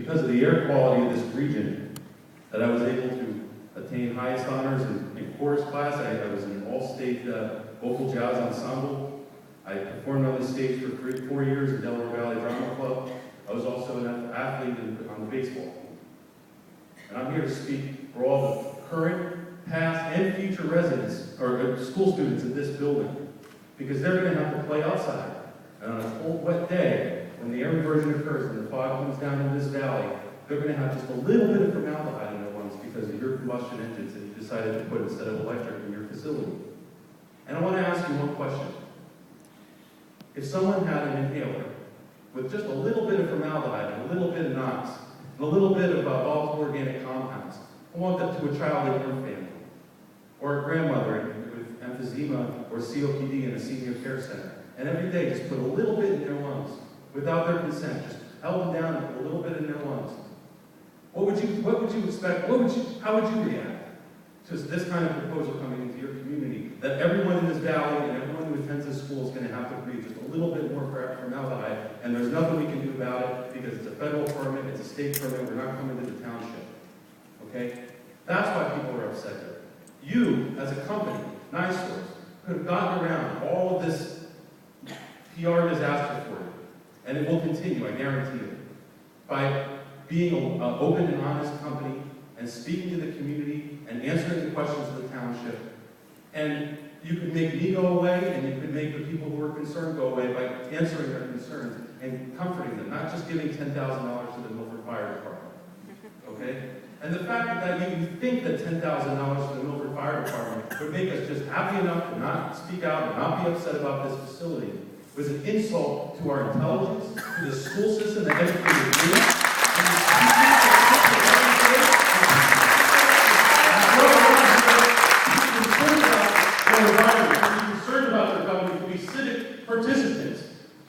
because of the air quality of this region that I was able to attain highest honors in chorus class. I was in all-state vocal jazz ensemble. I performed on the stage for 4 years at Delaware Valley Drama Club. I was also an athlete on the baseball team. And I'm here to speak for all the current, past, and future residents, or school students in this building, because they're going to have to play outside. And on a cold, wet day, when the air inversion occurs and the fog comes down in this valley, they're going to have just a little bit of formaldehyde in their lungs because of your combustion engines that you decided to put instead of electric in your facility. And I want to ask you one question. If someone had an inhaler with just a little bit of formaldehyde and a little bit of NOx, and a little bit of volatile organic compounds, I want that to a child in your family, or a grandmother with emphysema or COPD in a senior care center, and every day just put a little bit in their lungs, without their consent, just held them down and put a little bit in their lungs. What would you expect? How would you react to this kind of proposal coming into your community, that everyone in this valley and everyone who attends this school is going to have to breathe just a little bit more formaldehyde, and there's nothing we can do about it because it's a federal permit, it's a state permit, we're not coming to the township. Okay? That's why people are upset here. You, as a company, NiSource, could have gotten around all of this PR disaster for you, and it will continue, I guarantee you, by being an open and honest company and speaking to the community and answering the questions of the township. And you could make me go away, and you could make the people who are concerned go away by answering their concerns and comforting them, not just giving $10,000 to the Milford Fire Department. Okay? And the fact that you think that $10,000 to the Milford Fire Department would make us just happy enough to not speak out and not be upset about this facility was an insult to our intelligence, to the school system that educated you. Concerned about their government to be civic participants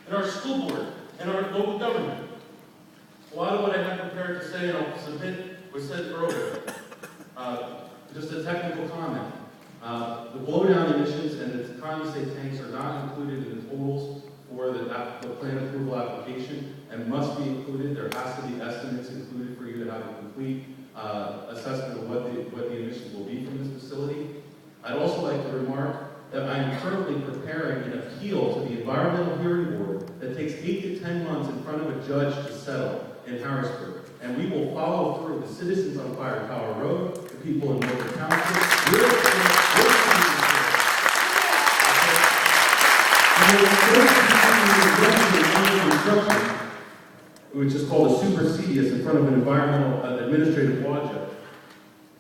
in our school board and our local government. A lot of what I had prepared to say and I'll submit was said earlier. Just a technical comment. The blowdown emissions and the condensate tanks are not included in the totals for the plan approval application and must be included. There has to be estimates included for you to have a complete assessment of what the emissions will be from this facility. I'd also like to remark that I am currently preparing an appeal to the Environmental Hearing Board that takes 8 to 10 months in front of a judge to settle in Harrisburg. And we will follow through the citizens on Fire Tower Road, the people in Milford Township. Which is called a supersedious in front of an environmental administrative law judge,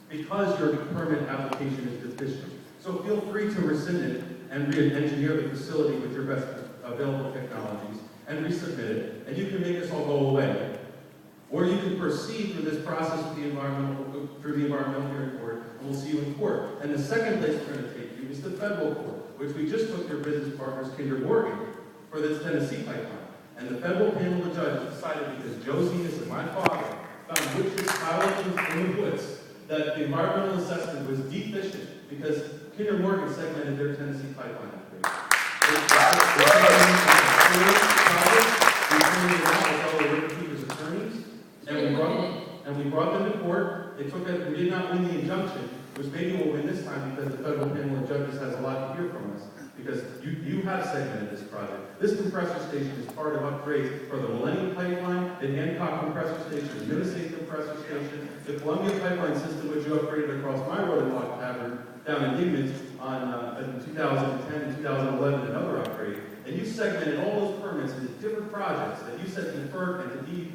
because your permit application is deficient. So feel free to rescind it and re-engineer the facility with your best available technologies and resubmit it, and you can make us all go away. Or you can proceed through this process with through the Environmental Hearing Board, and we'll see you in court. And the second place we're going to take you is the federal court, which we just took your business partners, Kinder Morgan, for this Tennessee pipeline. And the federal panel of judges decided, because Joe Zenas and my father found witches piling in the woods, that the environmental assessment was deficient because Kinder Morgan segmented their Tennessee pipeline upgrade. And we brought them to court. They took it. We did not win the injunction, which maybe we'll win this time because the federal panel of judges has a lot to hear from us. Because you have segmented this project. This compressor station is part of upgrades for the Millennium Pipeline, the Hancock Compressor Station, the Minnesota Compressor Station, the Columbia Pipeline System, which you upgraded across my road and walk tavern down in Higgins in 2010 and 2011, another upgrade. And you segmented all those permits into different projects that you said to FERC and to DEP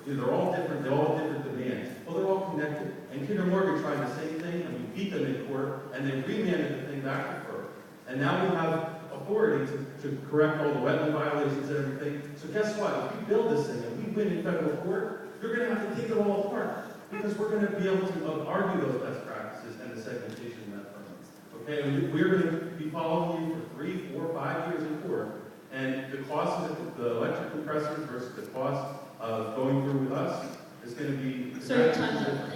that they're all different, they all have different demands. Well, they're all connected. And Kinder Morgan tried the same thing, and we beat them in court, and they remanded the thing back to FERC. And now we have authority to correct all the wetland violations and everything. So guess what? If we build this thing and we win in federal court, you're going to have to take it all apart because we're going to be able to argue those best practices and the segmentation of that permit. Okay, and we're going to be following you for 3, 4, 5 years in court, and the cost of the electric compressors versus the cost of going through with us is going to be. So your time's up.